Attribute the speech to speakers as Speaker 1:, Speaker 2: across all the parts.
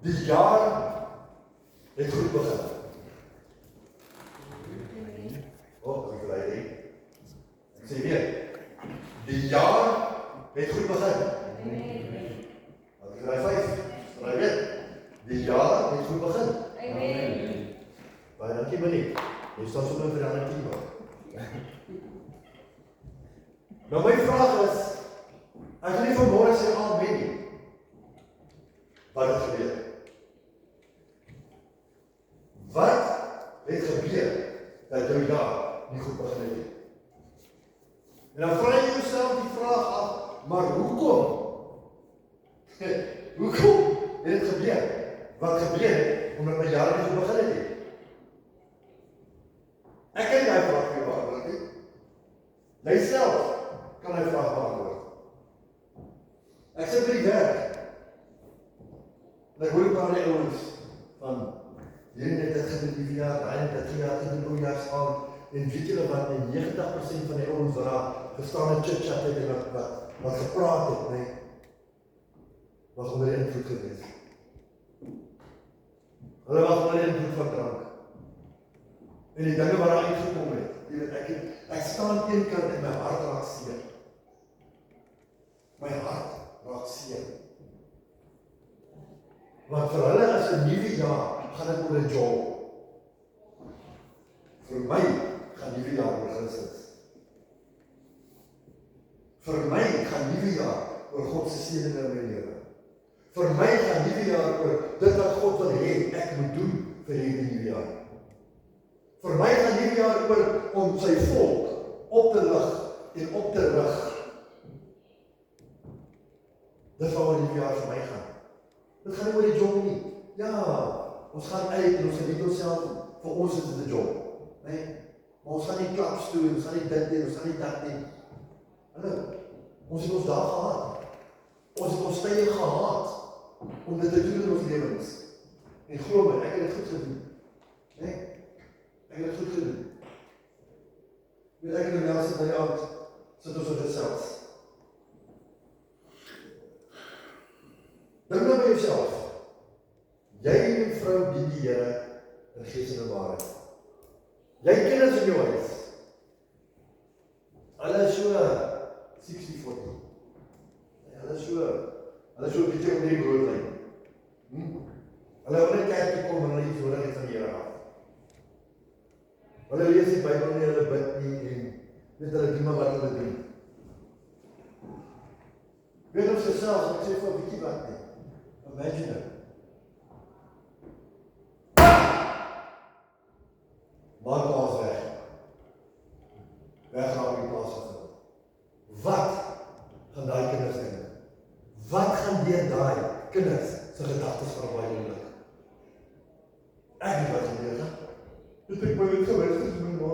Speaker 1: Die jaar het goed begin. Ek bly nie. Ek sê weer, die jaar het goed begin. As ek bly 5, bly weer, die jaar het goed begin. Baie dankie Minnie, jy staan sommer vir die ander team. Nou my vraag is, ek gaan nie vanmôre sê amen nie. Wat het gebeur? Wat het gebeur dat jou jaar nie goed begin het nie? En dan vra jy jouself die vraag af, maar hoekom? Hoekom het dit gebeur? Wat gebeur het omdat my jaar nie goed begin het nie? Ek kan die vraag vir jou beantwoord nie. Jy self kan die vraag beantwoord. Ek sit by die werk. En ek hoor 'n paar die ouens van hierdie het dit gedoen die jaar, daai het dit jaar gedoen oudjaarsavond. En weet julle wat, 90% van die ouens wat daar gestaan en chit-chat het en wat gepraat het, nee, was onder die invloed gewees. Hulle was onder die invloed van drank. En die dinge wat daar uitgekom het, jy weet, ek staan een kant en my hart raak seer. My hart raak seer. Want vir hulle is 'n nuwe jaar, gaan dit oor 'n job. Vir my gaan nuwe jaar oor Christus. Vir my gaan nuwe jaar oor God se seëninge in my lewe. Vir my gaan nuwe jaar oor dit wat God wil hê ek moet doen vir hierdie nuwe jaar. Vir my gaan nuwe jaar oor om sy volk op te lig en op te rig. Dis waaroor nuwe jaar vir my gaan. Dit gaan nie oor die job nie. Ja, ons gaan uit en ons geniet onsself, vir ons is dit 'n job. Nee, maar ons gaan nie klaps toe, ons gaan nie dit doen, ons gaan nie dat doen. Hallo, ons het ons daar gehad. Ons het ons tye gehad om dit te doen in ons lewens. En glo my, ek het dit goed gedoen. Nee, ek het dit goed gedoen. Weet ek en Nels sit by die aand, sit ons op dit selfs. Dink nou by jouself. Jy en jou vrou dien die Here in gees en in waarheid. Jy kinders in jou huis. Hulle is so 60-40. Hulle is so 'n bietjie op die broodlyn. Hulle wil net kerk toe kom en hulle iets hoor net van die Here af. Hulle lees die Bybel nie, hulle bid nie en weet hulle doen maar wat hulle doen. Weet ons self, ek sê vir 'n bietjie wat nie. Imagine it. Maar plaas weg. Weggaan die plaas gevind. Wat gaan daai kinders doen? Wat gaan deur daai kinders se gedagtes van baie oomblik? Ek weet wat gebeur het. Dit ek my gewys is my ma.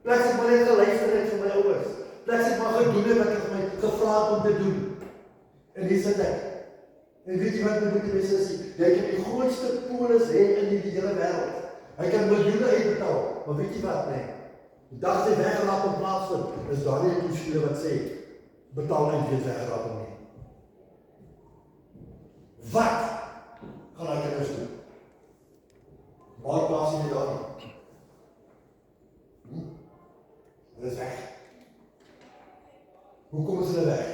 Speaker 1: Pleks ek maar net geluister het vir my ouers. Pleks ek maar gedoen het wat ek my gevra het om te doen. En hier sit ek. En weet jy wat my moet wees is? Jy kan die grootste polis hê in die hele wêreld. Hy kan miljoene uitbetaal. Maar weet jy wat, nee? Die dag sy weggelaat op plaasvind, is daar nie 'n toeskule wat sê, betaal nie weer weggelaat om nie. Wat gaan hy kinders doen? Maar plaas nie daar nie. Hulle is weg. Hoekom is hulle weg?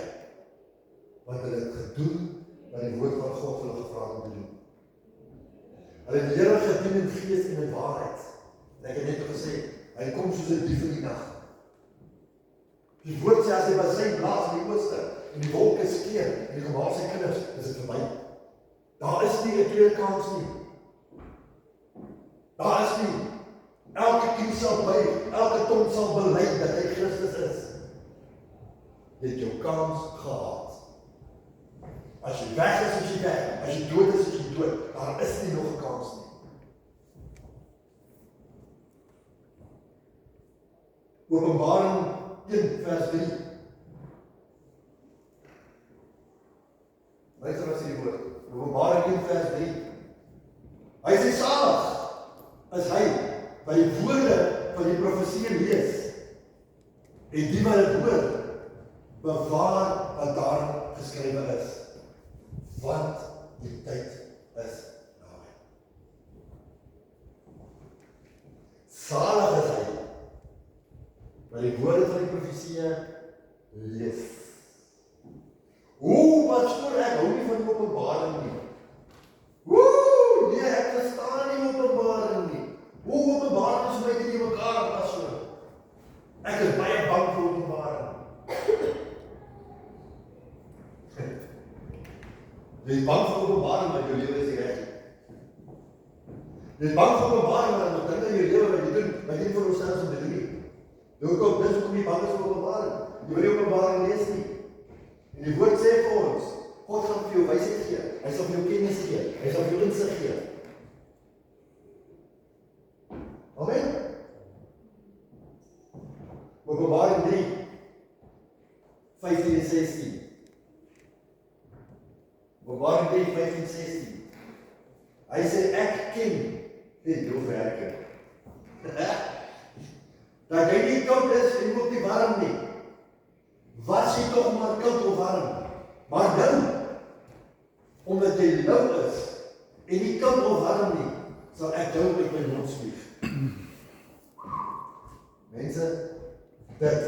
Speaker 1: Want hulle het gedoen wat die woord van God hulle gevra het om te doen. Hulle het die Here gedien in gees en in waarheid. En ek het net gesê, hy kom soos 'n dief in die nag. Die woord sê as hy was sy blaas in die ooste en die wolke skeer en die gemaak sy kinders, is dit verby. Daar is nie 'n tweede kans nie. Daar is nie. Elke knie sal buig, elke tong sal bely dat hy Christus is. Jy het jou kans gehad. As jy weg is jy weg. As jy dood is jy dood. Daar is nie nog 'n kans nie. Openbaring 1 vers 3. Luister as hierdie woord. Openbaring 1 vers 3. Hy sê salig is hy by die woorde van die profesie lees. En die wat dit hoor, bewaar wat daar geskrywe is. pastoor, ek hou nie van die openbaring nie. Woe, nee, ek verstaan nie openbaring nie. Hoe openbaring is my nie mekaar, pastoor? Ek is baie bang vir openbaring. Jy is bang vir openbaring, maar jou lewe is nie reg. Jy is bang vir openbaring, maar dan dink jy jou lewe wat jy doen, wat jy nie vir onsself om te doen nie. Dis hoekom jy bang is vir openbaring. Jy wil nie openbaring lees nie. En die woord sê vir ons, God gaan vir jou wysheid gee, hy sal vir jou kennis gee, hy sal vir jou insig gee. Amen. Openbaring 3, 15 en 16. Openbaring 3, 15 en 16. Hy sê, ek ken jou werke. Dat jy nie koud is en ook nie warm nie. Was jy toch maar koud of warm. Maar nou, omdat jy nou is en nie koud of warm nie, sal ek jou met my mond spuug. Mense, dit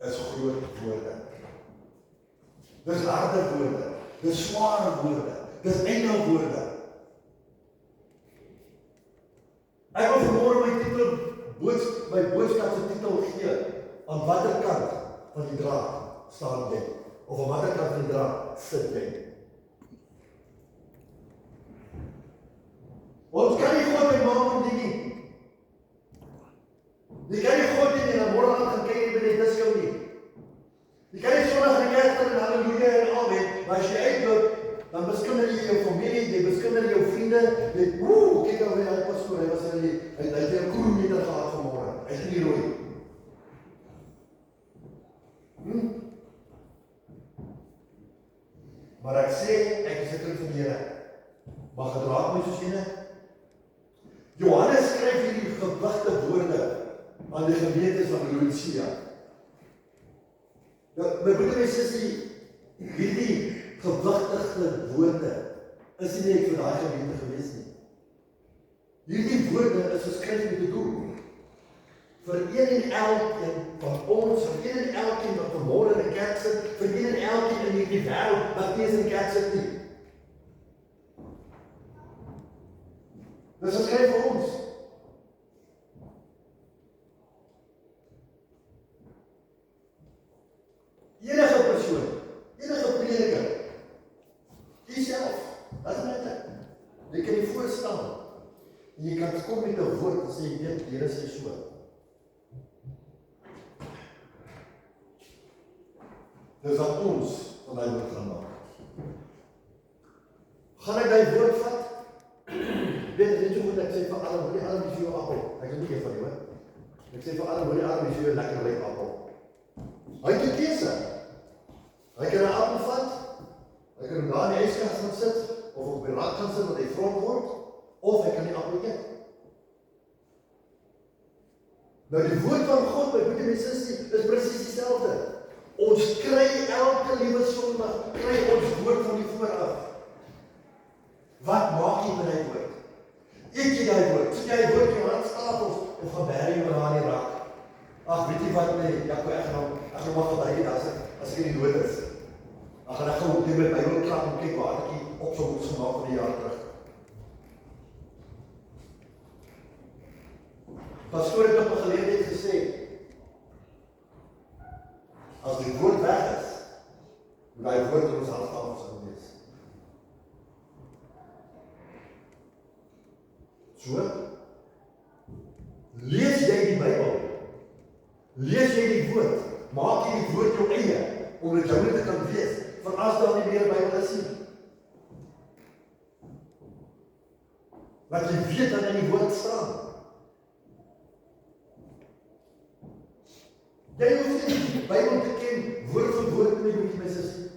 Speaker 1: is groot woorde. Dis harde woorde. Dis sware woorde. Dis engel woorde. Ek wil vanmôre my boodskap se titel gee, aan watter kant van die draad staan jy, of aan watter kant van die draad sit jy. Ons kan nie God en maak om die nie. Jy kan nie God nie, en môre aan gaan kyk jy by die disco nie. Jy kan nie sondag in die kerk kom en halleluja en amen, maar as jy uitloop, dan beskinder jy jou familie, jy beskinder jou vriende, jy, kyk al wie hy pastoor, hy was hy het 'n kroonmeter gehad vanmôre, hy is nie rooi. Maar ek sê, ek is 'n kind van die Here, maar gedraag my soos jene. Johannes skryf hierdie gewigte woorde aan die gemeentes van Laodicea. Nou, my broeder en sussie, hierdie gewigtige woorde is nie net vir daai gemeente gewees nie. Hierdie woorde is geskryf met 'n doel. Vir een en elkeen van ons, vir een en elkeen wat vanmôre in die kerk sit, vir een en elkeen in hierdie wêreld wat nie in die kerk sit nie. Dis geskryf vir ons. Enige persoon, enige prediker, jyself, wat is dit? Jy kan nie voorstaan. En jy kan kom met 'n woord en sê, jy weet, hier is hy so. Dis aan ons van die woord gaan maak. Gaan ek die woord vat? Weet jy so goed, ek sê vir alle, hoor die arm is jou appel. Ek is nie een van die hoor. Ek sê vir alle, hoor die arm is jou lekker lyk appel. Hy het 'n keuse. Hy kan 'n appel vat, hy kan hom daar in die yskas gaan sit, of op die rad gaan sit wat hy vrot word, of hy kan die appel eet. Nou die woord van God, my broeder en sussie, is presies dieselfde. Ons kry elke liewe Sondag, kry ons woord van die vooraf. Wat maak jy met die woord? Eet jy die woord? Sit jy die woord in jou handstapels, of gaan bære jy maar aan die rak? Ag, weet jy wat, nee, Jaco, ek gaan maar verby as ek in die dood is. Ek gaan gou op die Bybel klap en kyk waar ek die opsom moes gemaak van die jaar terug. Pastoor het op 'n geleentheid gesê, as die woord weg is, moet die woord in ons handstapels wees. So, lees jy die Bybel, lees jy die woord, maak jy die woord jou eie, om dit jou nie te kan wees, van as daar nie meer Bybel is nie. Wat jy weet dat in die woord staan. Jy hoef nie die Bybel te ken, woord vir woord nie, moet jy my sussie.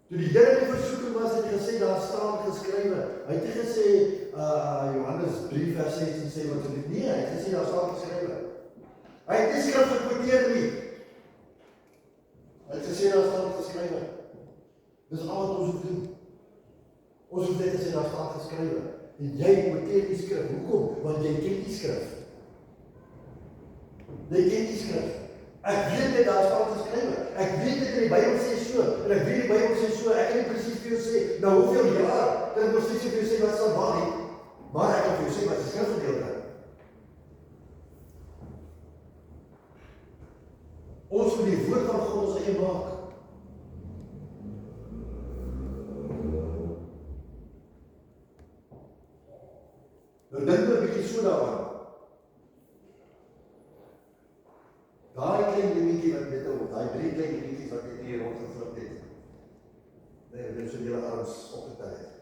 Speaker 1: Toe die Here in die versoeking was, het hy gesê, daar staan geskrywe. Hy het nie gesê, Johannes 3 vers 16 sê wat dit nie, hy het gesê, daar staan geskrywe. Hy het nie skrif gekwoteer nie. Hy het gesê, daar staan geskrywe. Dis al wat ons moet doen. Ons moet net gesê, daar staan geskrywe. En jy kwoteer die skrif. Hoekom? Want jy ken die skrif. Jy ken die skrif. Ek weet dit daar staan geskrywe. Ek weet dit in die Bybel sê so, en ek weet die Bybel sê so, ek kan nie presies vir jou sê, nou hoeveel jaar, kan ek nog steeds vir jou sê wat sal waar nie, maar ek kan vir jou sê wat die skrifgedeelte. Ons moet die woord van God ons eie maak. Nou dink maar 'n bietjie so daaraan. Daai klein dingetjie wat net op, daai 3 klein dingetjies wat net hier rondgevlip het. Nee, dit is so hele arms opgetel het.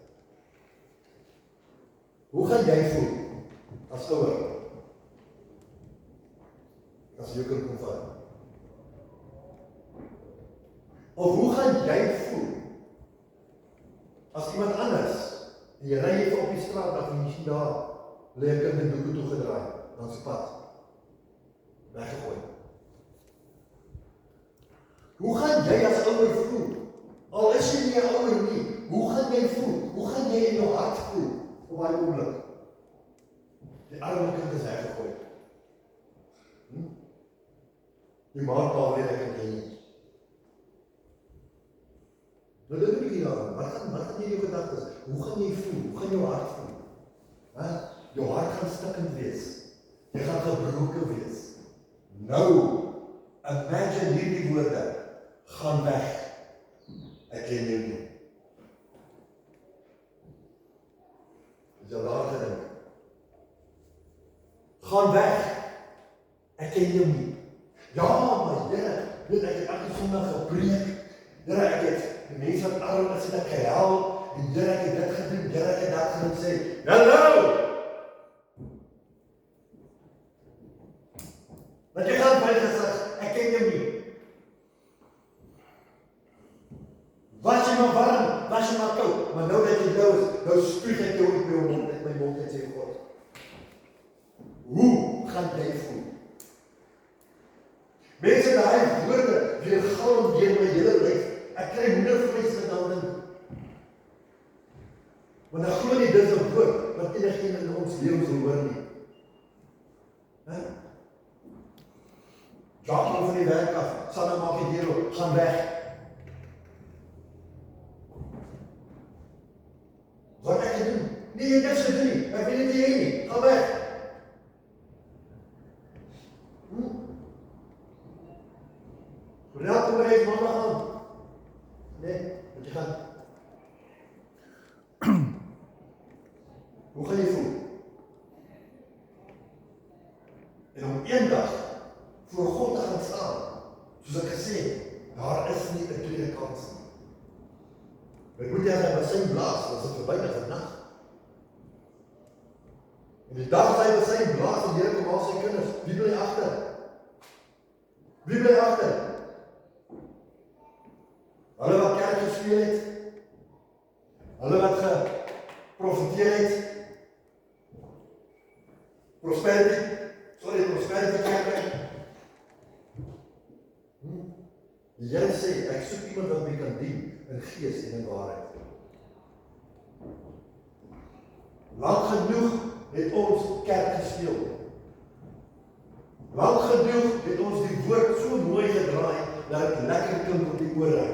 Speaker 1: Hoe gaan jy voel as ouer? As jy kan kom vat. Of hoe gaan jy voel as iemand anders en jy ry even op die straat af en jy sien daar lê 'n kind in doeke toegedraai langs die pad. Weggegooi. Hoe gaan jy as ouer voel? Al is jy nie 'n ouer nie, hoe gaan jy voel? Hoe gaan jy in jou hart voel op daai oomblik? Die arme kind is weggegooi. Die ma weet ek kan nie. Nou dink 'n bietjie daaraan. Wat gaan jy in jou gedagtes? Hoe gaan jy voel? Hoe gaan jou hart voel? Jou hart gaan stikkend wees. Jy gaan gebroken wees. Nou, imagine hierdie woorde. Gaan weg. Ek ken jou nie. Is jy daar gedink? Gaan weg. Ek ken jou nie. Ja, maar Here, weet ek het elke Sondag gepreek. Here, ek het die mense wat arm is en ek gehelp. En Here, ek het dit gedoen. Here, ek het dat gedoen sê. Hallo! Want jy gaan my gesig, ek ken jou nie. Was jy maar warm, was jy maar koud, maar nou dat jy blou is, nou spuug ek jou uit my mond en sê God. Hoe gaan jy voel? Mense, daai woorde weergalm deur my hele lyf. Ek kry hoendervleis gedaan. Want ek glo nie dit is 'n woord wat enigiemand in ons lewens wil hoor nie. Drop hom van die werk af, Sanne maak die deur oop, gaan weg. Wat ek doen? Nee, jy niks gedoen nie, ek wil nie jy nie, gaan weg. Raak hom reeds maandag aan. Nee, wat jy gaan. Hoe gaan jy voel? En om eendag voor God te gaan staan, soos ek gesê, daar is nie 'n tweede kans nie. Ek moet jy as hy basyn blaas, as het verby is 'n nag. En die dag as hy basyn blaas, en Here kom al sy kinders, wie bly agter? Wie bly agter? Hulle wat kerk gespeel het, hulle wat geprofeteer het, prosperity kerk. Die Here sê, ek soek iemand wat my kan dien in gees en in waarheid. Lang genoeg het ons kerk gespeel. Lang genoeg het ons die woord so mooi gedraai, dat het lekker klink op die ore.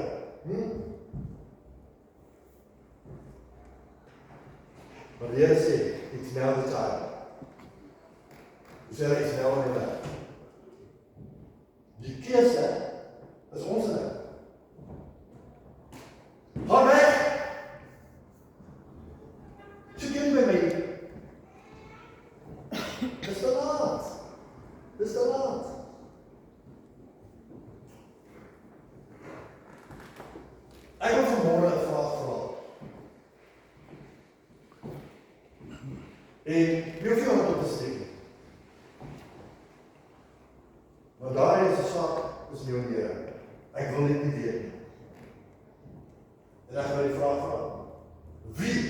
Speaker 1: Maar die Here sê, it's now the time. Hoe sê hy, it's now the time. Die keuse is ons in. Gaan weg! Soek jy nie by my nie. Dis te laat. Dis te laat. Ek wil vanmôre 'n vraag vra. En jy hoef nie om te steek nie. Maar daar is 'n saak tussen jou en die Here. Ek wil dit nie weet nie. En ek wil die vraag vra. Wie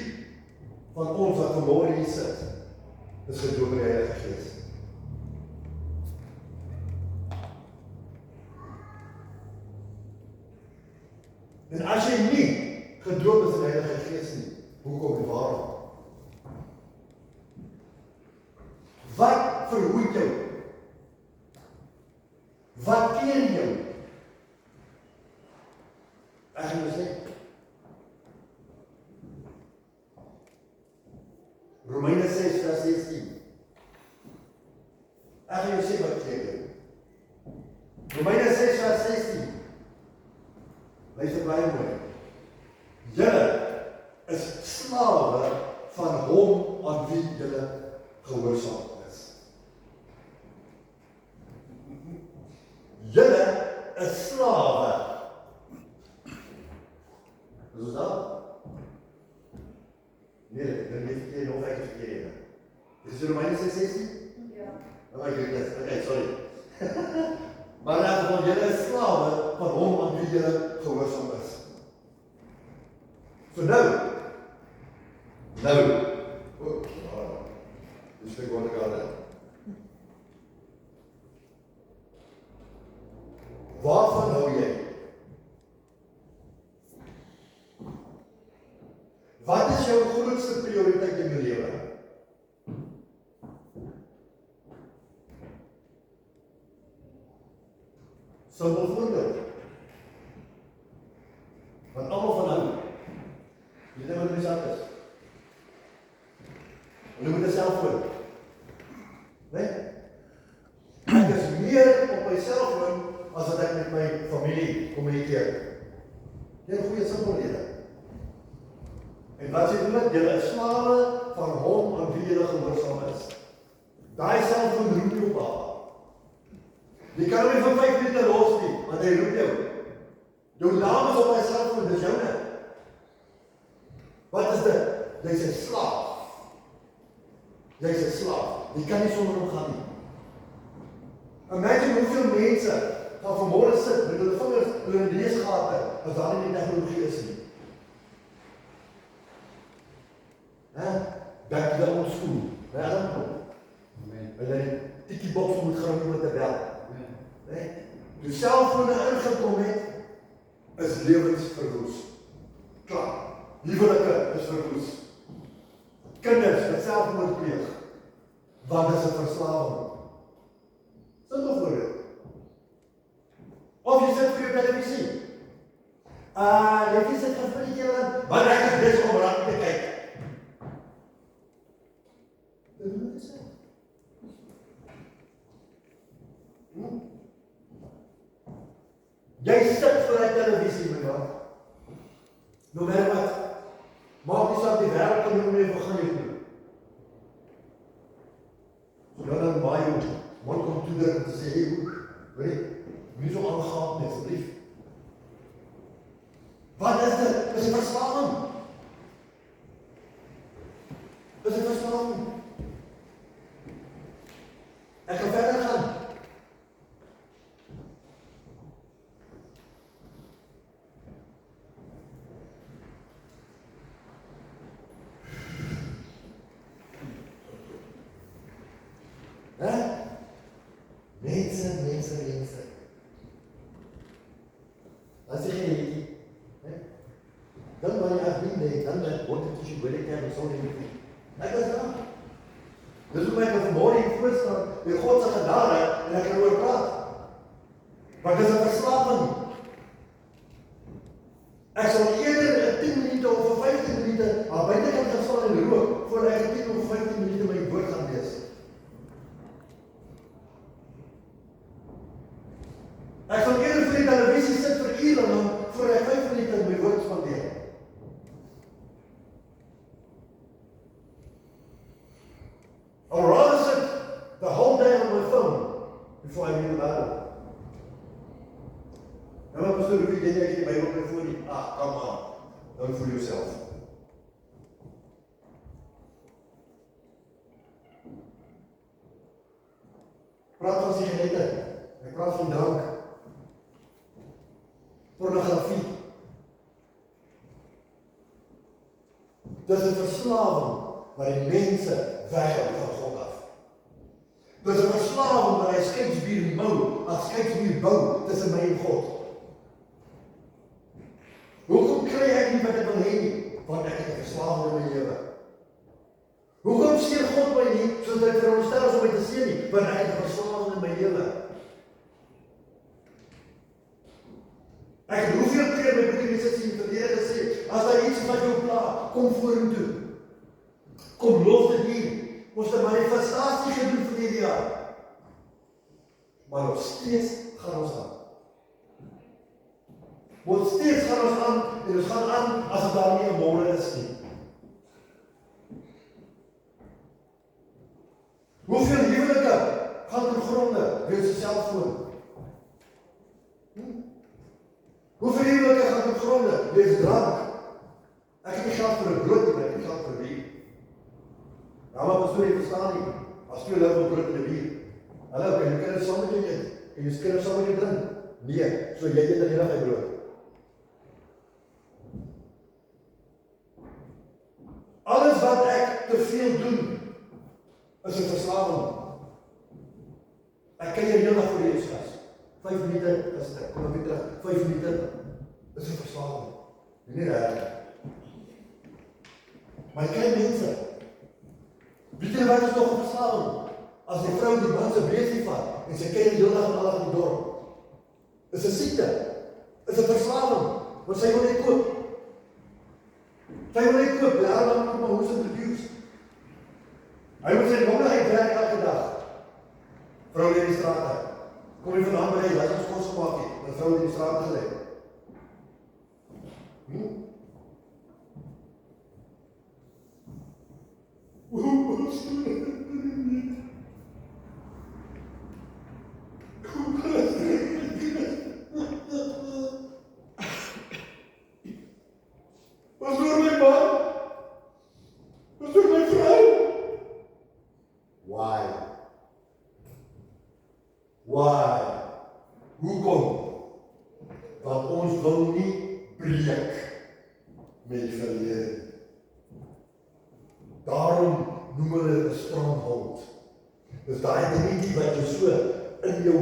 Speaker 1: van ons wat vanmôre hier sit, is gedoop in die Heilige Gees? En as jy nie gedoop is in die Heilige Gees nie, hoekom en waarom? Wat verhoed jou? Wat keer jou? Ek gaan jou sê. Romeine 6 vers 16. Ek gaan jou sê wat keer jou. Romeine 6 vers 16. Luister baie mooi. Julle is slawe van hom aan wie julle gehoorsaam is. Julle is slawe. Is ons daar? Nee, dan weet ek nog ek verkeerd. Is Romeine 6:16? Ja. Okay, sorry. Maar dan van julle is slawe van hom aan wie julle gehoorsaam is. So nou, dis ek wou gaan. Waarvan hou jy? Wat is jou grootste prioriteit in jou lewe? Simpel voorbeeld. Want almal van hou. Jy weet wat my sak is. Hulle moet dit self doen. Nee? Ek is meer op myself doen as wat ek met my familie kommunikeer. Dit is 'n goeie simpel rede. En wat sê dit? Julle is slawe van hom aan wie julle gehoorsaam is. Daai selfoon roep jou pa. Jy kan hom nie vir 5 minute los nie, want hy roep jou. Jou naam is op hy selfoon, dis joune. Wat is dit? Jy's 'n slaaf. Jy's 'n slaaf. Jy kan nie sonder hom gaan nie. Imagine hoeveel mense gaan vanmôre sit met hulle vingers in hulle neusgate as daar nie tegnologie is nie. Back to the old school. En dan tikkie box moet gaan iemand te bel. Die selfone ingekom het, is lewens verwoes. Klaar. Huwelike is verwoes. Kinders wat selfmoord pleeg, want dit is 'n verslawing. Simpel voorbeeld. Of jy sit vir jou televisie. Jy sit vir 'n keer aan, want ek is besig om raak te kyk. Dit moet dit sê. Jy sit vir die televisie, my man. Nou maar wat? Maak nie saak die wêreld kan jou nie begin jou doen. So dan baie mond kom toe druk en sê, hey, weet nie so aangegaan nie, asseblief. Wat is dit? Is 'n verslawing. Is 'n verslawing. Ek kan verder gaan. Mense. As jy geen liedjie, dan wanneer jy vriende, dan met word jy wil ek hê so net. Ek is daar. Dis hoe ek vanmôre hier voor staan, met God se genade en ek kan oor praat. Want dit is 'n verslawing. Ek sal eerder 10 minute of 15 minute aan buitekant gaan staan en rook voordat ek 10 of 15 minute my woord gaan lees. Ek sal eerder vir die televisie sit vir ure lank voordat ek 5 minute my woord spandeer. I'd rather sit the whole day on my phone before I read the Bible. Nou maar pastoor, hoe jy die Bybel kan voor nie? Come on. Don't fool yourself. Praat van sigarette. Ek praat van drank. Pornografie. Dis 'n verslawing waar die mense weghou van God af. Dis 'n verslawing waar hy skeiersmuur bou, as skeiersmuur bou tussen my en God. Hoekom kry ek nie wat ek wil hê nie? Want ek het 'n verslawing in my lewe. Hoekom seën God my nie, soos hy veronderstel is om my te seën nie? Want ek het 'n verslawing in my lewe. Ek het hoeveel keer my broer en sussie in die verlede gesê, as daar iets is wat jou pla, kom vorentoe. Kom loof dit hier. Ons het 'n manifestasie gedoen vir hierdie jaar. Maar nog steeds gaan ons aan. Nog steeds gaan ons aan, en ons gaan aan as het daar nie 'n môre is nie. Hoeveel huwelike gaan ten gronde weens 'n selfoon? Hoeveel huwelike gaan ten gronde weens drank? Ek het nie geld vir 'n brood nie, ek het geld vir bier. Nou maar pastoor, jy verstaan nie, as jy lou vir brood en 'n bier. Hallo, kan jy kinders saam met jou eet? Kan jy kinders saam met jou drink? Nee, so jy eet alleen nog brood. Alles wat ek te veel doen, is 'n verslawing. Ek kan jy heel dag voor die huiskas. 5 minute is ek, kom weer terug. 5 minute is 'n verslawing. Nie reg. Maar jy kry mense. Weet jy wat is nog 'n verslawing? As die vrou die man se besie vat en sy kyk die hele dag en al in die dorp. Is 'n siekte. Is 'n verslawing. Want sy wil net koop. Sy wil net koop. Ja, dan moet maar hoe se produce. Hy moet sy manne uitwerk elke dag. Vrou in die straat. Kom jy vandaan by die laat ons kos gemaak het. 'n Vrou in die straat gelê. Wat doen my man? Wat doen my vrou? Why? Why? Hoekom? Want ons wil nie breek met die verlede. Daarom noem hulle 'n stronghold. Dis daai dingetjie wat jy so in jou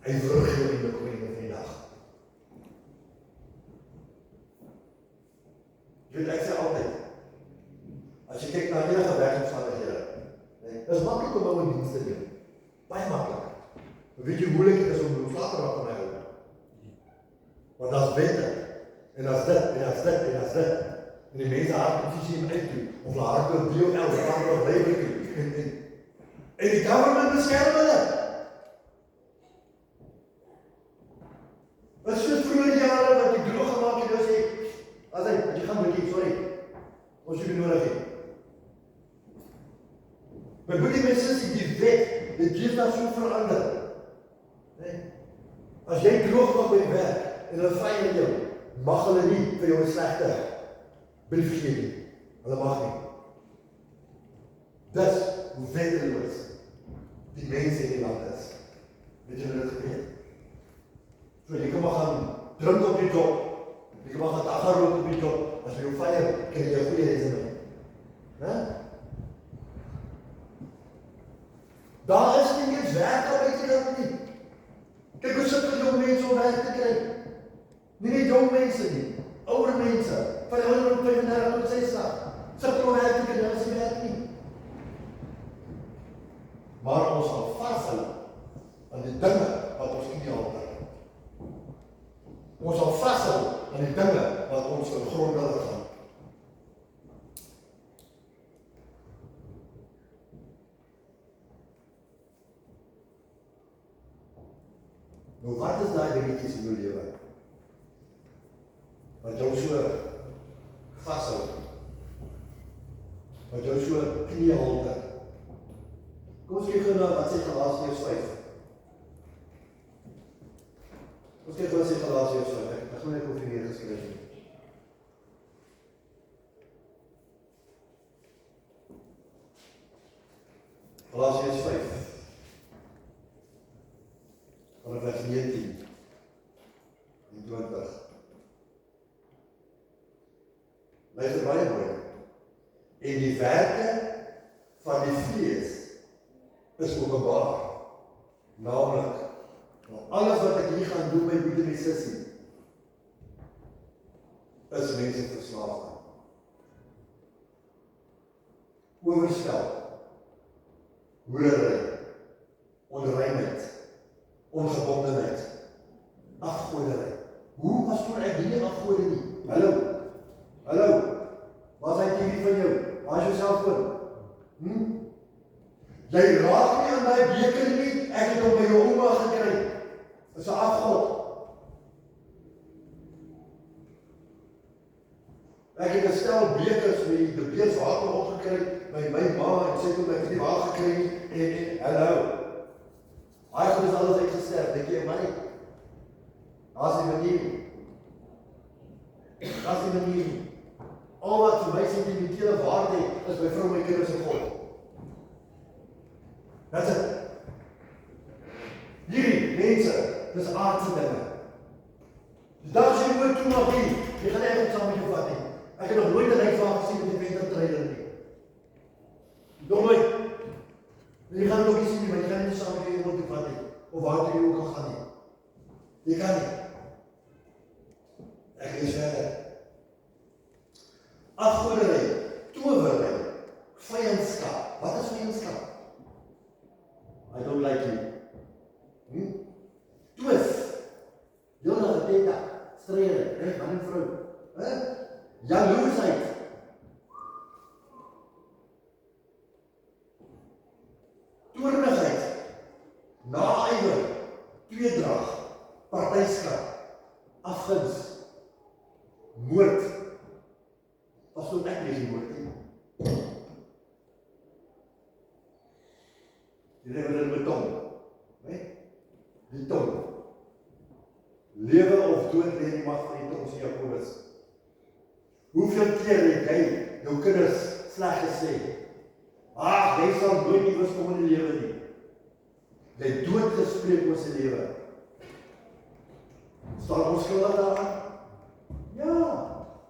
Speaker 1: ywerig in die koning van die dag. Jy weet, ek sê altyd, as jy kyk na enige werksomstandighede, is maklik om nou 'n diens te doen. Baie maklik. Weet jy hoe moeilik dit is om ontslae te raak van my ou? Want daar's wette, en daar's dit, en daar's dit, en daar's dit. En die mense hard posisie in uit toe, of hulle hard wil BOL, of hard wil labor toe. En die government beskerm hulle. Wat is soos vroeger jare wat die droog gemaak het, nou sê, as jy gaan moet sorry, ons jy benodig het. Maar moet die mense die wet, dit leef daar so verander. Nee. As jy droog mag by die werk, en hulle fire jou, mag hulle nie vir jou 'n slegte brief gee nie. Hulle mag nie. Dis hoe wetteloos die mense in die land is. Weet jy wat dit gebeur? So jy kan maar gaan drink op die job, jy kan maar gaan daggarook op die job, as jy jou fire, kry jy 'n goeie resume. Daar is nie eens werk al uit dit nie. Kyk hoe sukkel jong mense om werk te kry. Nie net jong mense nie, ouer mense, van 135 tot 60, sukkel om werk te kry, daar is nie werk nie. Maar ons sal vashou aan die dinge wat ons ideaal is. Ons sal vashou aan die dinge wat ons in grond wil gaan. Nou wat is daai dingetjies in jou lewe? Wat jou so vashou? Wat jou so kniehalter? Kom ons kyk gou na wat sê Galasiërs 5. Ons kyk wat sê Galasiërs 5. Ek gaan net oor hier geskryf het. Galasiërs 5. Vanaf vers 19 en 20. Luister baie mooi. En die werke van die vlees is openbaar. Naamlik, alles wat ek hier gaan doen, my broer en my sussie, is mense verslaaf. Oorspel, hoerery, onreinheid, ongebondenheid, afgoderry, Jy raak nie aan my beker nie, ek het hom by jou ouma gekry. Dis 'n afgod. Ek het 'n stel bekers met die beerswater opgekry by my ma en sê toe ek het die waar gekry nie en hallo. Hy het dus alles uitgesterf, dink jy my? Daar's die manier. Daar's die manier. Al wat vir my sentimentele waarde het, is my vrou, my kinders en God. That's it. Hierdie mense, dis aardse dinge. Dus daar sê jy moet toe maar wie, jy gaan echt saam met jou vat nie. Ek het nog nooit 'n rijvaart gesien met die ventertrailer nie. Nog nooit. Jy gaan ook nie sien nie, maar jy gaan nie saam met jou iemand toe vat nie. Of waar toe jy ook al gaan nie. Jy kan nie. Ek lees verder. Afgoderry, towerry, vyandskap. Wat is vyandskap? I don't like you. Twis. Jona, teta, strele, man en vrou. Jaloersheid. Toornigheid. Naaiwer. Tweedrag. Partyskap. Afguns. Moord. As tot ek lees die moord nie. Die lewe in my tong. Die tong. Lewe of dood lê in die mag van die tong, sê Jakobus. Hoeveel keer het jy jou kinders sleg gesê? Ag, jy sal nooit nie kom in die lewe nie. Jy dood gespreek oor sy lewe. Staan ons skuldig daaraan? Ja,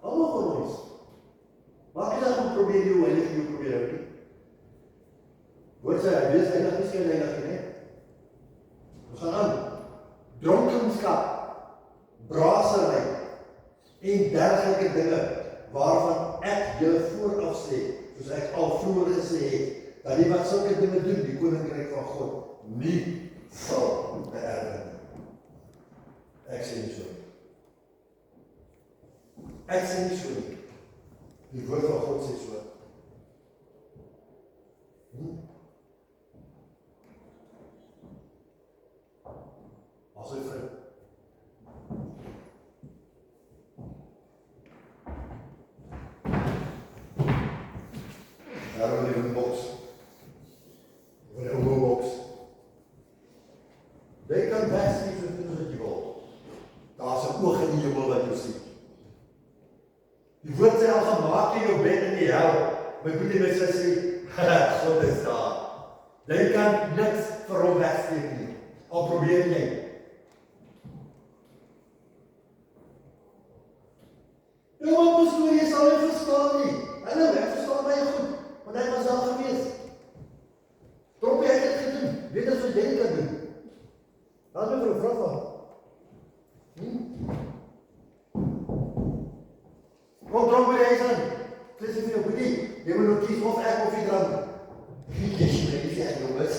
Speaker 1: almal van ons. Maak jy dan moet probeer jou heilig jou probeer hou nie? Hoor sy, hy wees heilig nie skyn heilig nie. Ons gaan aan. Dronkenskap, braasery en dergelike dinge waarvan ek julle vooraf sê, soos ek al vroeër gesê het, dat die wat sulke dinge doen, die koninkryk van God nie sal beerwe nie. Ek sê nie so nie. Ek sê nie so nie. Die woord van God sê so. As hy vriend. Daar wil een box. Wil een box. Jy kan wegsien soos wat jy wil. Daar is 'n oog in die hemel wat jy sien. Die woord sê al gemaak jy jou bed in die hel. My broer en my sussie, God is daar. Jy kan niks vir hom wegsteek nie. Al probeer jy. Ja, maar pastoor, jy sal nie verstaan nie. Hallo, ek verstaan baie goed, want hy was daar gewees. Trompie, ek het gedoen. Weet as wat jy kan doen. Laat my vir 'n vraag van. Kom, Trompie, jy is aan. Ek sê vir jou, Boetie, jy moet nog kies of ek of jy drank. Jy spreek nie ek jongens.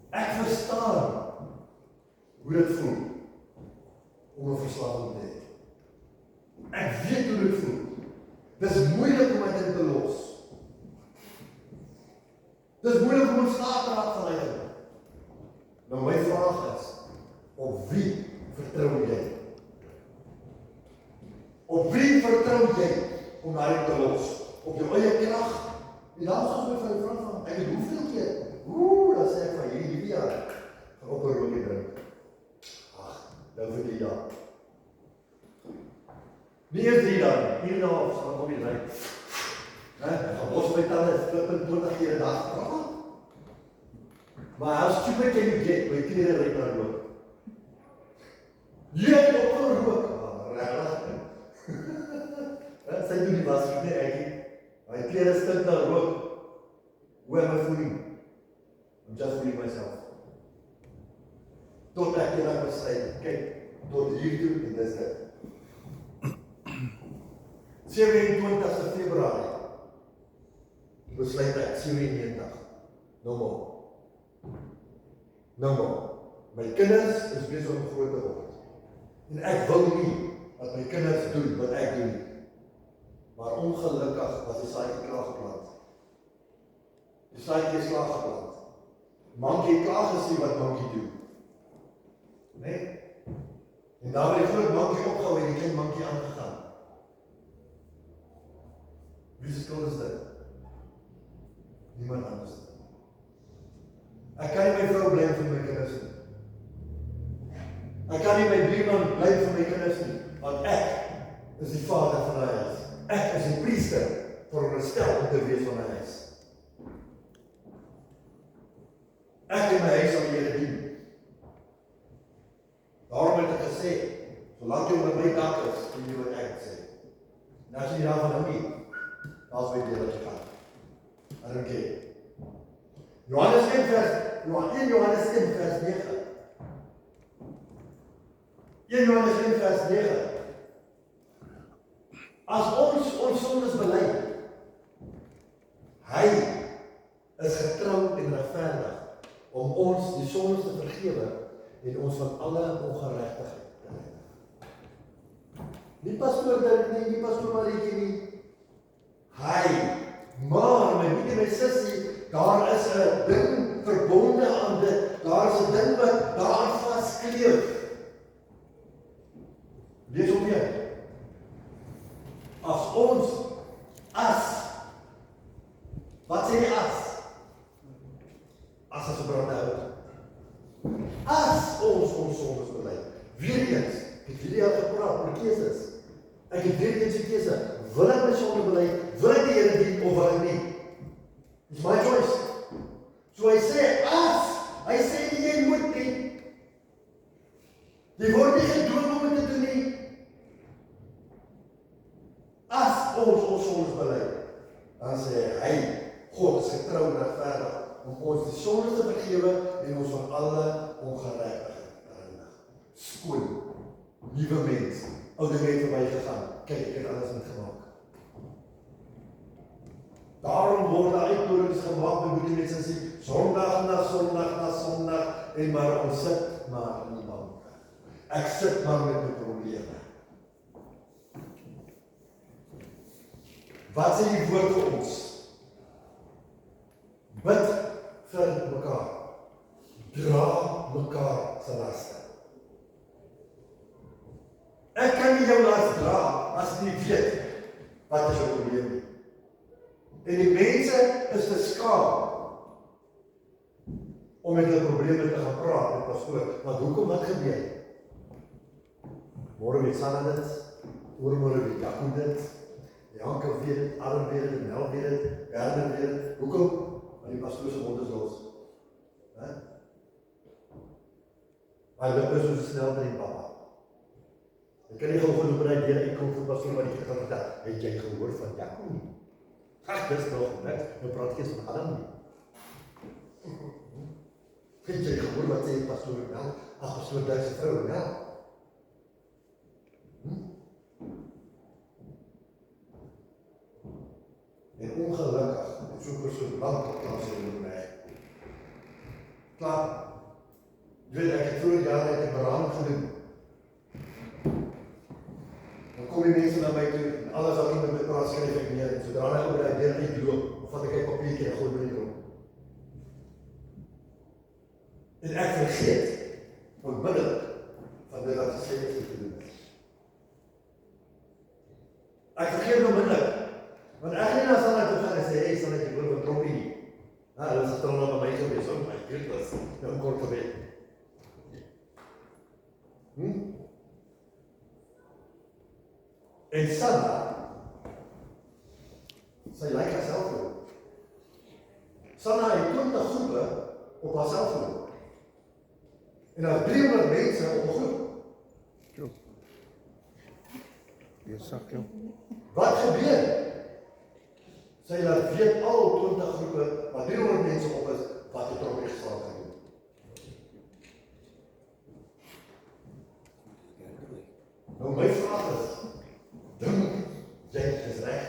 Speaker 1: Ek verstaan hoe dit voel om 'n verslawing te hê. Ek weet hoe dit voel. Dis moeilik om dit te los. Dis moeilik om ontslae te raak van dit. Nou my vraag is, op wie vertrou jy? Op wie vertrou jy om dit te los? Op jou eie krag? En dan is ons van die vraag van, ek het hoeveel keer? Dan sê ek van hierdie jaar, gaan op 'n rookie drink. Ag, nou vir die jaar. Nie eers 3 dan, 4,5, sal kom jy drink. Gaan bos my tande, flippend 20 keer 'n dag. Maar how stupid can you get, my klere ryk na rook. Jy het op 'n rook. Regtig. Sy doen die was nie ek nie. My klere stink na rook. Hoe am I feeling? I'm just fooling myself. Tot ek eendag besluit, kyk, tot hier toe en dis dit. 27 Februarie besluit ek, 97, no more. No more. My kinders is besig om groot te word. En ek wil nie wat my kinders doen, wat ek doen. Maar ongelukkig was die saadjie klaar geplant. Die saadjie is klaar geplant. Mankie het klaar gesien wat Mankie doen. Nee? En daar het die groot mankie opgehou en die klein mankie aangegaan. Wie se skuld is dit? Niemand anders. Ek kan nie my vrou blame vir my kinders nie. Ek kan nie my buurman blame vir my kinders nie, want ek is die vader van die huis. Ek is die priester, veronderstel om te wees van die huis. Ek en my huis sal die Here dien. Daarom het ek gesê, solank jy onder my dak is, doen jy wat ek sê. En as jy daarvan hou nie, dan is my deel wat jy gaan. I don't care. Johannes 1 vers 9. 1 Johannes 1 vers 9. As ons sondes bely, hy is getrou en regverdig om ons die sondes te vergewe en ons van alle ongeregtigheid te reinig. Nie pastoor Dirk nie, nie pastoor Marietjie nie. Hy, maar my broer en my sussie, daar is 'n ding verbonde aan dit. Daar is 'n ding wat daaraan vaskleef. Lees op weer. Wat sê die as? As is 'n brande hout. As ons sondes bely. Weer eens, ek het jullie al gepraat oor keuses. Ek het weer eens 'n keuse. Wil ek my sonde bely? Wil ek die Here dien of wil ek nie? It's my choice. So hy sê as, hy sê nie jy moet nie. Jy word nie gedwing om dit te doen nie. As ons sondes bely, dan sê hy, God is getrou en regverdig om ons die sondes te vergewe en ons van alle ongeregtigheid te reinig. Skoon, nuwe mens, ou dinge het verby gegaan. Kyk, ek het alles ingemaak. Daarom word daar uitnodigings gemaak by die mense sê Sondag na Sondag en maar ons sit maar in die bank. Ek sit maar met my probleme. Wat sê die woord vir ons? Bid vir mekaar. Dra mekaar se laste. Ek kan nie jou las dra as jy weet wat is jou probleem nie. En die mense is te skaam om met hulle probleme te gaan praat met pastoor. Want hoekom, wat gebeur? Môre weet Sanna dit, oormôre weet Jaco dit, Janke weet dit, Adam weet dit, Nel weet dit, Werner weet dit. Hoekom? Want die pastoor se mond is los. Hy loop so snel met die papa. Ek kan nie gou genoeg by die deur uitkom vir pastoor wat jy gaan vertel. Het jy gehoor van Jaco nie? Ag, dis nog net. Nou praat ek eers van Adam nie. Het jy gehoor wat sê pastoor Nel? Ag, pastoor Dirk se vrou Nel. En ongelukkig, het so 'n persoon lank klaar sy moet weg. Klaar. Jy weet, ek het vroeger jare het 'n beraming gedoen. Dan kom die mense na my toe, en alles wat iemand met praat, skryf ek neer, en sodra hy oor die deur uitloop, of vat ek 'n papiertjie en gooi my in die rond. En ek vergeet, onmiddellik, van dit wat gesê is te doen. Ek vergeet onmiddellik, want ek nie na Sanna toe gaan en sê, hey Sanna, ek hoor wat droppie nie. Hulle is al nou by my gewees, my kind was, nou kort gebed. En Sanna, sy lyk haar selfoon. Sanna het 20 groepe op haar selfoon. En daar 300 mense op 'n groep. Wat gebeur? Sy laat weet al 20 groepe, wat 300 mense op is, wat het op gestaan gedoen. Nou my vraag is, dink jy is reg?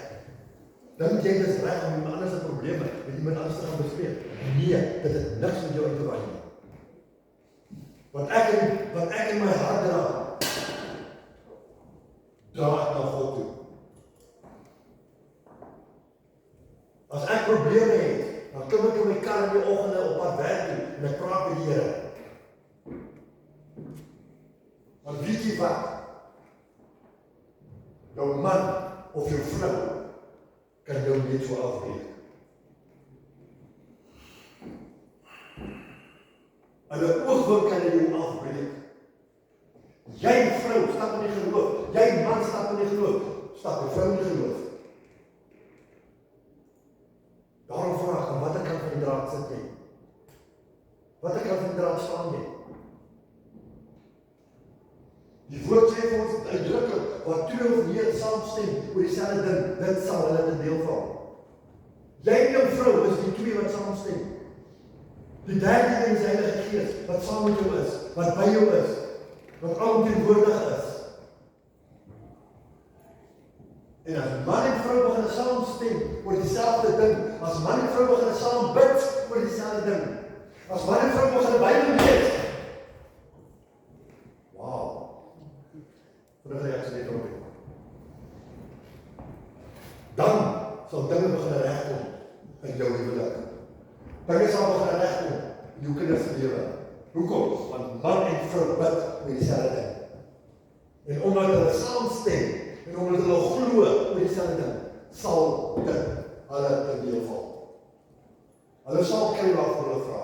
Speaker 1: Dink jy is reg om iemand anders se probleme met iemand anders te gaan bespreek? Nee, dit het niks met jou uit te waai nie. Wat ek in my hart dra, dra ek na God toe. As ek probleme het, dan klim ek in my kar in die oggende op pad werk toe en ek praat met die Here. Want weet jy wat? Jou man of jou vrou kan jou net so afbreek. Hulle oogwink kan jou afbreek. Jy vrou stap in die geloof, jy man stap in die geloof, stap die vrou in die geloof. Daarom vra ek, aan watter kant van die draad sit jy? Watter kant van die draad staan jy? Die woord sê vir ons uitdruklik, waar 2 of meer saamstem oor dieselfde ding, dit sal hulle te deel val. Jy en jou vrou is die 2 wat saamstem. Die derde ding is die Heilige Gees, wat saam met jou is, wat by jou is, wat alomteenwoordig is. En as man en vrou begin saamstem oor dieselfde ding, as man en vrou begin saam bid oor dieselfde ding, as man en vrou begin Bybel lees, dan sal dinge begin regkom in jou huwelik. Dinge sal begin regkom in jou kinders se lewe. Hoekom? Want man en vrou bid oor dieselfde ding. En omdat hulle saamstem en omdat hulle glo oor dieselfde ding, sal dit hulle te deel val. Hulle sal kry wat hulle vra.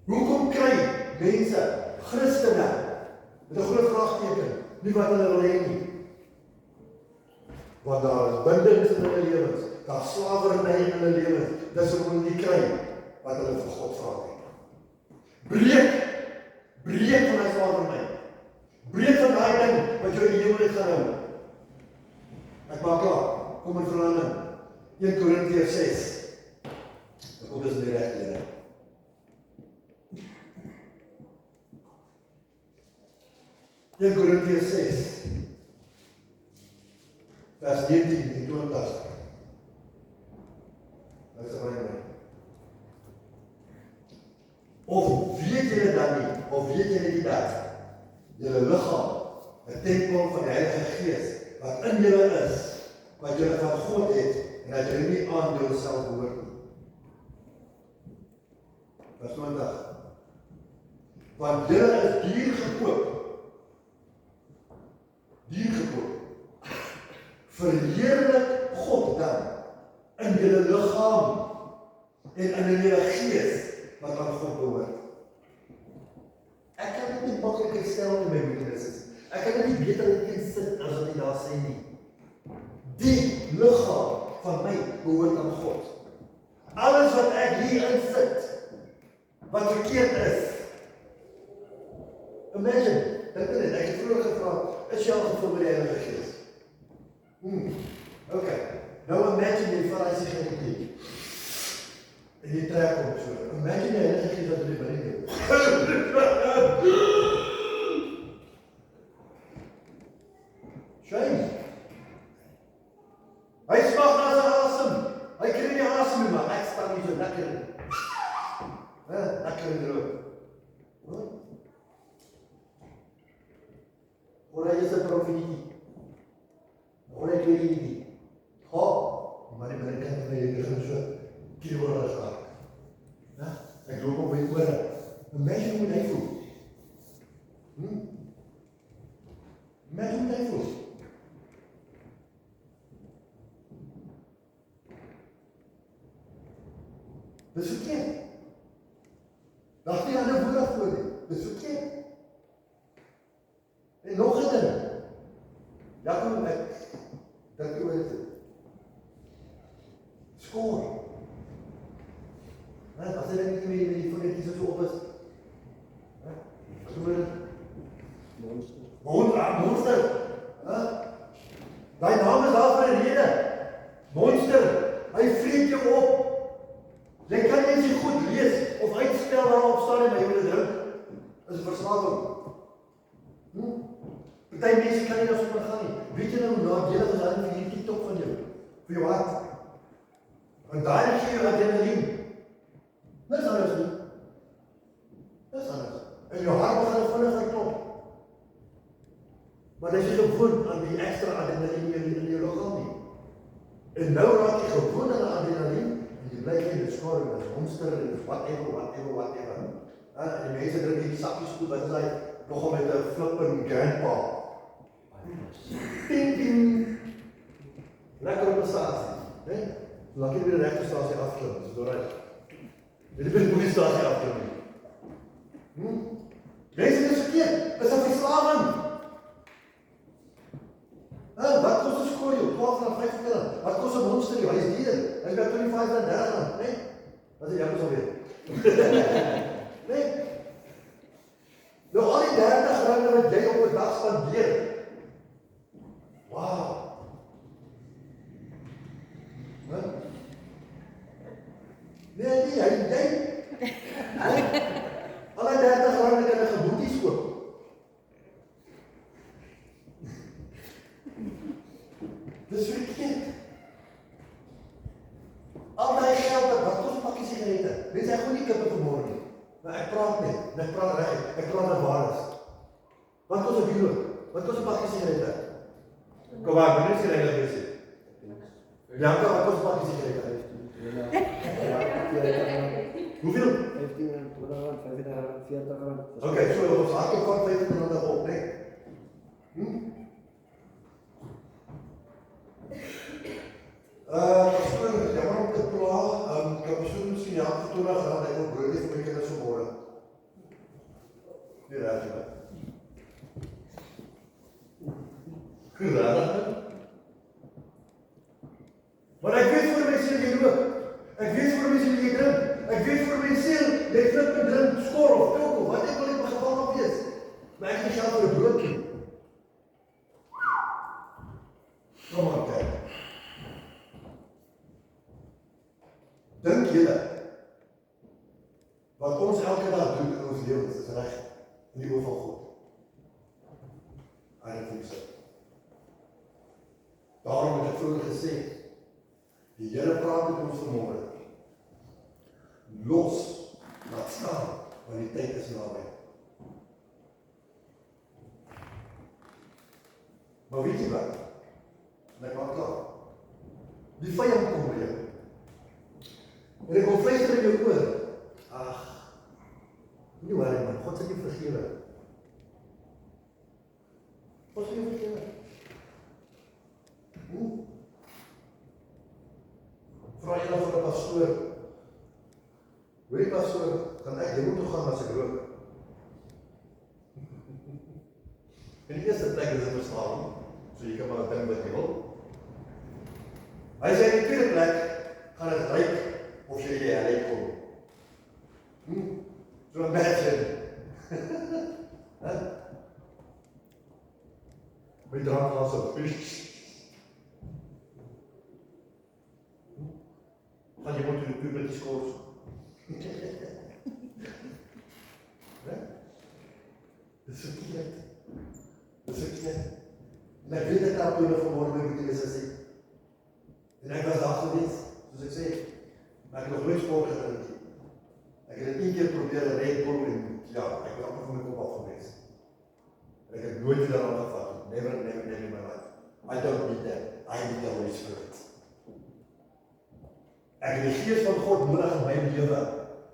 Speaker 1: Hoekom kry mense, Christene, met 'n groot vraagteken, nie wat hulle wil hê nie? Want daar is bindings in hulle lewens, daar is slawerny in hulle lewens, dis om hulle nie kry wat hulle vir God vra nie. Breek van die slawerny. Breek van daai ding wat jou in die hemel het gehou. Ek maak klaar, kom in verandering. 1 Korintiërs 6. Ek hoop dis die regte een. Korintiërs 6, vers 19 en 20. Dat is baie mooi. Of weet julle dan nie, of weet julle nie dat julle liggaam 'n tempel van die Heilige Gees wat in julle is, wat julle van God het, en dat julle nie aan julleself behoort nie. Vers 20. Want julle is duur gekoop. Verheerlik God dan in julle liggaam en in julle gees wat aan God behoort. Ek kan dit nie maklik stel in my betekenis. Ek kan dit nie beter insit as wat hy daar sê nie. Die liggaam van my behoort aan God. Alles wat ek hier insit, wat verkeerd is. Imagine, dink aan dit, ek het vroeger gevra, is jy al gevul met die Heilige Gees? Okay, nou imagine jy vat hy sigaretjie en jy trek hom so. Imagine die Heilige Gees wat jy binne jou. Shame. Hy smag na sy asem. Hy kry nie asem nie, maar ek staan nie so lekker. Lekker en droog. Hoor hy is 'n profetie. Hoor ek weet nie. Maar die binnenkant van jy begin so kilometer gaan. Ek loop op my ore. 'n Mens hoe moet hy voel? Mens hoe moet hy voel? Dis verkeerd. Dacht nie aan die woord voor nie. Dis verkeerd. En nog 'n ding. Jakob, ek dink jy oor dit. Skoor. As jy net nie met die vingertjies so op is. Wat noem jy dit? Monster. Daai naam is daar vir 'n rede. Monster. Hy vreet jou op. Jy kan nie so goed lees of uitspel waarop staan en jy wil dit drink. Is 'n verslawing. Party mense kan nie daar so gaan nie. Weet jy nou na deel is dan vir hierdie TikTok van jou? Vir jou hart. Want daai gee jou adrenaline. Dis anders nie. Dis anders. En jou hart begin vinniger klop. Maar Want as jy gewoon aan die extra adrenaline in jou liggaam nie. En nou raak jy gewoon aan adrenaline en jy bly in die skare, dit is monster en dis whatever. En die mense drink die sakkies goed, wat is hy nogal met 'n flipping grandpa. Ding ding. Lekker op 'n stasie, né? Laat jy weer die regte stasie afklim, dis reg. Jy moet die polisie afklim. Mense is verkeerd, is 'n verslawing. Wat kos 'n skooljoe? R12.50. Wat kos 'n monster? Hy is duur. Hy is by R25.30, né? Wat is jy sal weet? Nee. Nou al die R30 wat jy op 'n dag spandeer. Wow. Nee, jy. Al die R30 kan 'n geboeties koop. Dis verkeerd. Al die geld wat kos 'n pakkie sigarette. Mens hy goed nie kippe vanmôre nie. Maar ek praat net, en ek praat reg, ek praat met waarheid. Wat kos 'n kilo? Wat kos 'n pakkie sigarette? Kom maar, binne sigarette wees. Ja, wat kos 'n pakkie sigarette? Hoeveel?
Speaker 2: 15, 20, 35, 40.
Speaker 1: Okay, so ons hak op van 25 op, né? Pastoor, jammer om te pla, ek het besoek miskien ja, vir 20 rand, ek wil broodie vir my kinders vanmôre. Nie reg nie. Geweldig. Maar ek weet vir my siel jy rook. Ek weet vir my siel jy drink. Ek weet vir my siel jy flip en drink skor of toko, wat ek wil in my geval nog wees. Maar ek het nie geld vir 'n broodjie. Kom aan, kyk. Dink julle, wat ons elke dag doen in ons lewens is reg in die oë van God? I don't think so. Daarom het ek vroeger gesê, die Here praat met ons vanmôre. Los, laat staan, want die tyd is naby. Maar weet jy wat? En ek maak klaar. Die vyand kom by jou. En ek wil fluister in jou oor. Ag, nie worry man, God sal jou vergewe. God sal jou vergewe. Vra jy dan vir 'n pastoor. Hoorie pastoor, kan ek jy moet toe gaan as ek rook? In die eerste plek is dit verstaan, so jy kan maar dink wat jy wil. Hy sê in die tweede plek, gaan dit ryk of jy die hel kom. So imagine. My drank was op fish. Gaan jy moet in die puberty skors. Dis verkeerd. Dis verkeerd. En ek weet ek daar toe vanmôre met die sessie. En ek was daar gewees, soos ek sê. Maar ek het nog nooit sport gedrink. Ek het dit 1 keer probeer, 'n Red Bull en ja, ek het amper van my kop af gewees. Ek het nooit weer daaraan gevat. Never in my life. I don't need that. I need the Holy Spirit. Ek het die Gees van God nodig in my lewe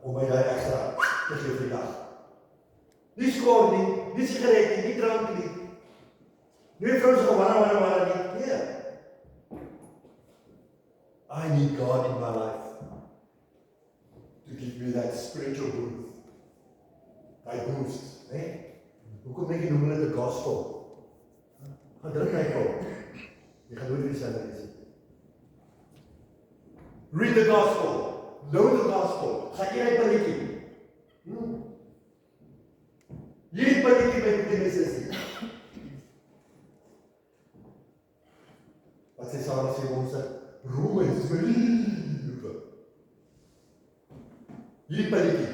Speaker 1: om my daai ekstra te gee vir die dag. Nie skor nie, nie sigaret nie, nie drank nie. Nie vrou se wanneer nie. Nee. I need God in my life to give me that spiritual boost. That boost, né? Hoekom dink jy noem hulle die gospel? Gaan druk my kop. Jy gaan nooit weer dieselfde wees nie. Read the gospel. Know the gospel. Ga jy uit paletjie? Hierdie paletjie met die messies. Wat sê Sarah sê ons Romans, hierdie paletjie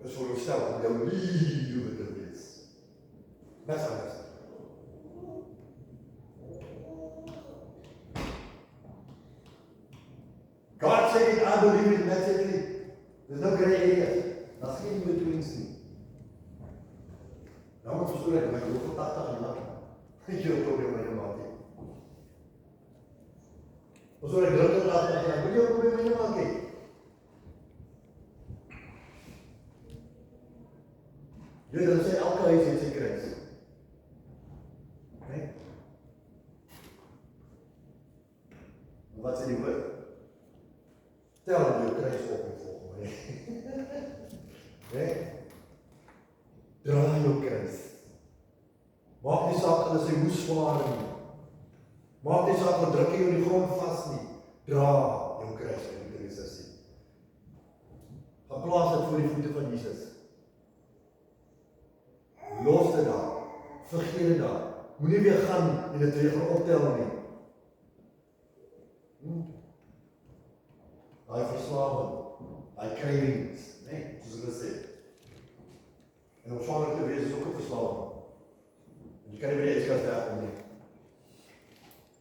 Speaker 1: is vir onsself om jou liefde te wees. That's alles. God said it, I believe it, that's it. There's no gray areas. Daar's geen in-betweens nie. Nou moet verstaan ek, my geloof 80 jaar. Jy het 'n probleem met jou maat nie. Ons hoor 'n groter laat en jy moet jou probleem met jou maat nie. Jy weet, sê elke huis het sy kruis. Nee? Wat sê die woord? Tel jou kruis op en volg my. Nee? Dra jou kruis. Maak nie saak dat hy hoe swaar nie. Maak nie saak dat druk jy in die grond vas nie. Dra jou kruis in die Christus. Gaan plaas dit voor die voete van Jesus. Los dit daar. Vergeet dit daar. Moenie weer gaan en dit weer gaan optel nie. Daai verslawing, daai cravings, nee, soos hulle sê. En om swanger te wees is ook 'n verslawing. Jy kan nie by die yskas wegkom nie.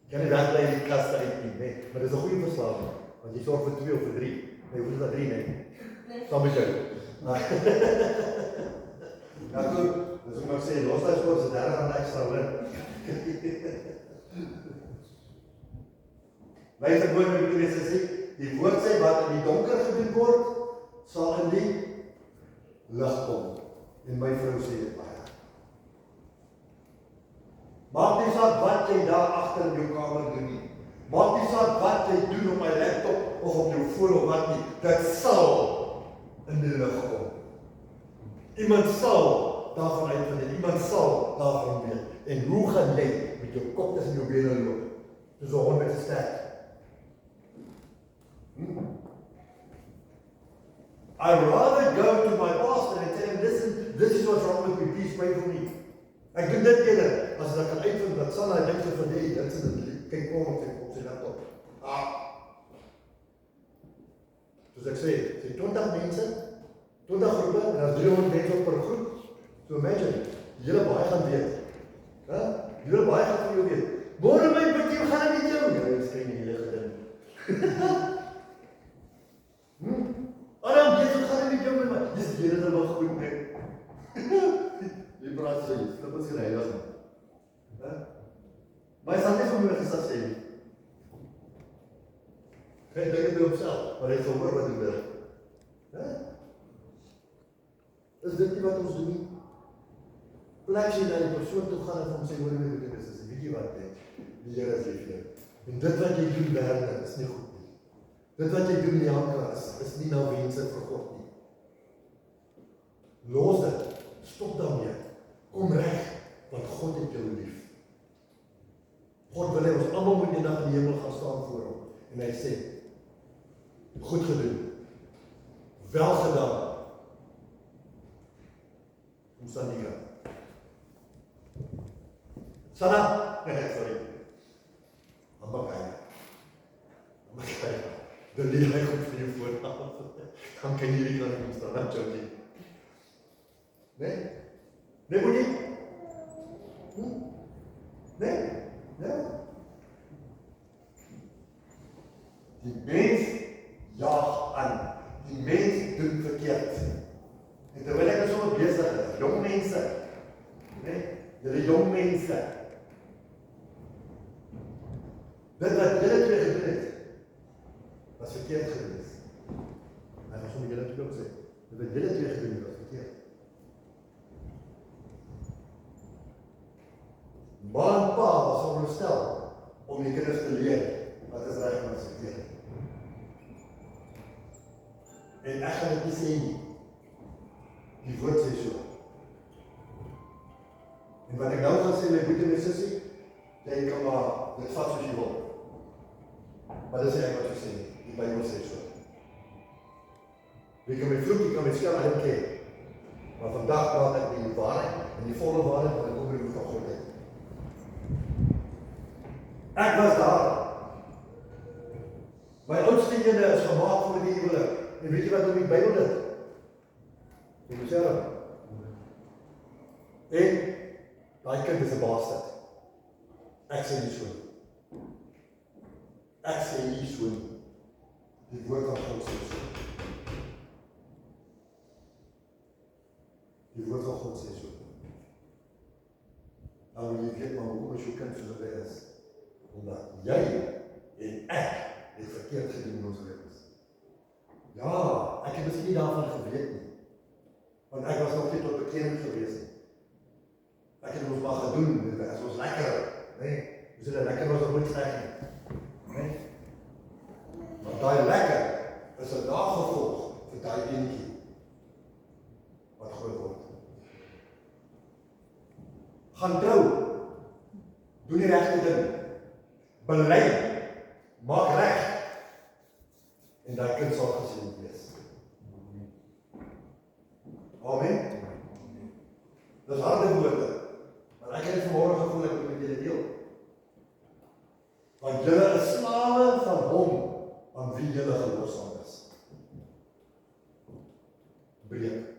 Speaker 1: Jy kan nie wegbly in die kaste uit nie, nee. Maar dit is 'n goeie verslawing, want jy sorg vir 2 of vir 3. Nee, hoeveel is dat 3, nee? Saam met jou. Ja, goed. Dus ik mag zeggen, loshuiswoord is daar aan extra win. Wij zijn woord met die Christus, die woord sê wat in die donker gedoen word, sal in die lig kom. En my vrou sê dit baie. Maak nie saak wat jy daar agter in jou kamer doen nie. Maak nie saak wat jy doen op my laptop of op jou foon of wat nie. Dit sal in die lig kom. Iemand sal daarvan uitvind en iemand sal daarvan weet. En hoe gaan jy met jou kop tussen jou bene loop? Soos 'n hond met 'n stek. I'd rather go to my pastor and tell him, listen, this is what's wrong with me, please pray for me. Ek doen dit eerder, as ek kan uitvind wat sal hy dink van die, dit is dit, kyk kom op sy laptop. Soos ek sê 20 mense, 20 groepe, en as 300 mense op per groep, so imagine, julle baie gaan weet. Julle baie gaan van jou weet. Môre my bidjie, gaan dit met jou? Ja, ek skryf nie hele gedin. Adam, Jesus, gaan dit met jou met my? Dis die Here wat goed maak. Jy praat sê, dit is geleer as my. Maar hy sal net vir my gesê sê nie. Hy dink dit op self, maar hy sal hoor wat hy wil. Is dit nie wat ons doen nie? Plek jy na die persoon toe gaan en van sy hoor met die Christus, weet jy wat net? Die Here is lief vir jou. En dit wat jy doen werklik is nie goed nie. Dit wat jy doen Janka is nie na wense vir God nie. Los dit. Stop daarmee. Kom reg, want God het jou lief. God wil hê ons almal moet eendag in die hemel gaan staan voor hom. En hy sê, goed gedoen. Wel gedaan. Hoe staan die kant? Sana? Sorry. Amakai. Dan leer hy goed vir jou vooraf. Dan kan jy nie kan kom staan, dan jou nie. Nee? Nee, moet nie? Nee? Ja? Die mens jaag aan. Die mens doen verkeerd. En terwyl ek so besig is, jong mense, nee, julle jong mense, dit wat julle twee gedoen het, was verkeerd gewees. En ons moet julle ook sê, dit wat julle twee gedoen het, was verkeerd. Ma en pa was veronderstel om die kinders te leer wat is reg en wat is verkeerd. En ek gaan dit nie sê nie. Die woord sê so. En wat ek nou gaan sê, my broer en sussie, jy kan maar dit vat soos jy wil. Maar dit sê ek wat jy sê, die Bybel sê so. Jy kan my vloek, jy kan my skel, I don't care. Maar vandag praat ek die waarheid, en die volle waarheid, wat ek oproep van God het. Ek was daar. My oudste ene is gemaak vir die huwelik. En weet jy wat in die Bybel dit? Jy moet sê, en daai kind is 'n bastard. Ek sê nie so. Ek sê nie so nie. Die woord van God sê so. Die woord van God sê so. dan wil jy weet maar hoekom is jou kind soos hy is. Omdat jy en ek het verkeerd gedoen in ons lewens. Ja, ek het miskien nie daarvan geweet nie. Want ek was nog nie tot bekering gewees nie. Ek het ons maar gedoen, as ons lekker, nee, ons het lekker was nooit sleg nie. Nee. Maar daai lekker is 'n nagevolg vir daai dingetjie wat groot word. Gaan trou, doen die regte ding, bely, maak reg, en daai kind sal geseënd wees. Amen. Dis harde woorde, maar ek het vanmôre gevoel ek moet met julle deel. Want julle is slawe van hom aan wie julle gehoorsaam is. Breek.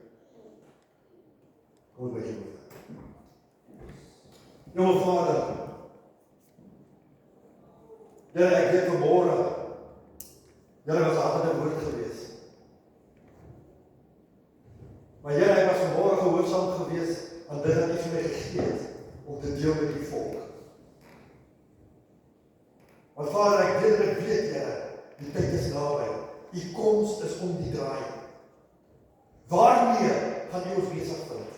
Speaker 1: Kom by jou. Jou Vader, Here, ek weet vanmôre, julle was harde woord gewees. Maar Here, ek was vanmôre gehoorsaam gewees aan dit wat U vir my gegee het om te deel met die volk. Want Vader, ek weet, Here, die tyd is naby. U koms is om die draai. Waarmee gaan U ons besig vind?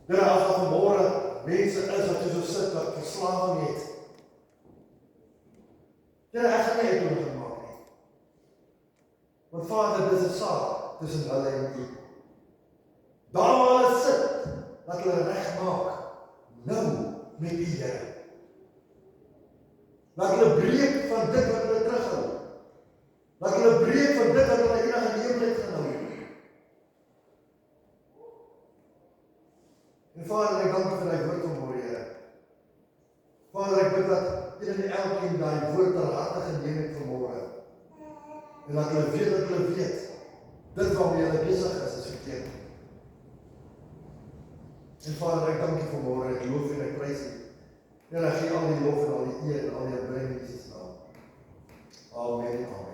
Speaker 1: Here, as daar vanmôre mense is wat so sit wat verslawing het. Here, ek gaan nie uitdaging maak nie. Want Vader, dis 'n saak tussen hulle en U. Daar waar hulle sit, dat hulle reg maak, nou met U, Here. Laat hulle breek van dit wat hulle terughou. Laat hulle breek van dit wat hulle enige leefheid gaan hou. En Vader, ek dank U vir die woord vanmôre, Here. Vader, ek bid dat een en elkeen daai woord ter harte geneem het vanmôre. En dat hulle weet, dit waarmee hulle besig is verkeerd. En Vader, ek dank U vanmôre, ek loof en ek prys U. Here, ek gee al die lof en al die eer en al die aanbidding in Jesus naam. Amen.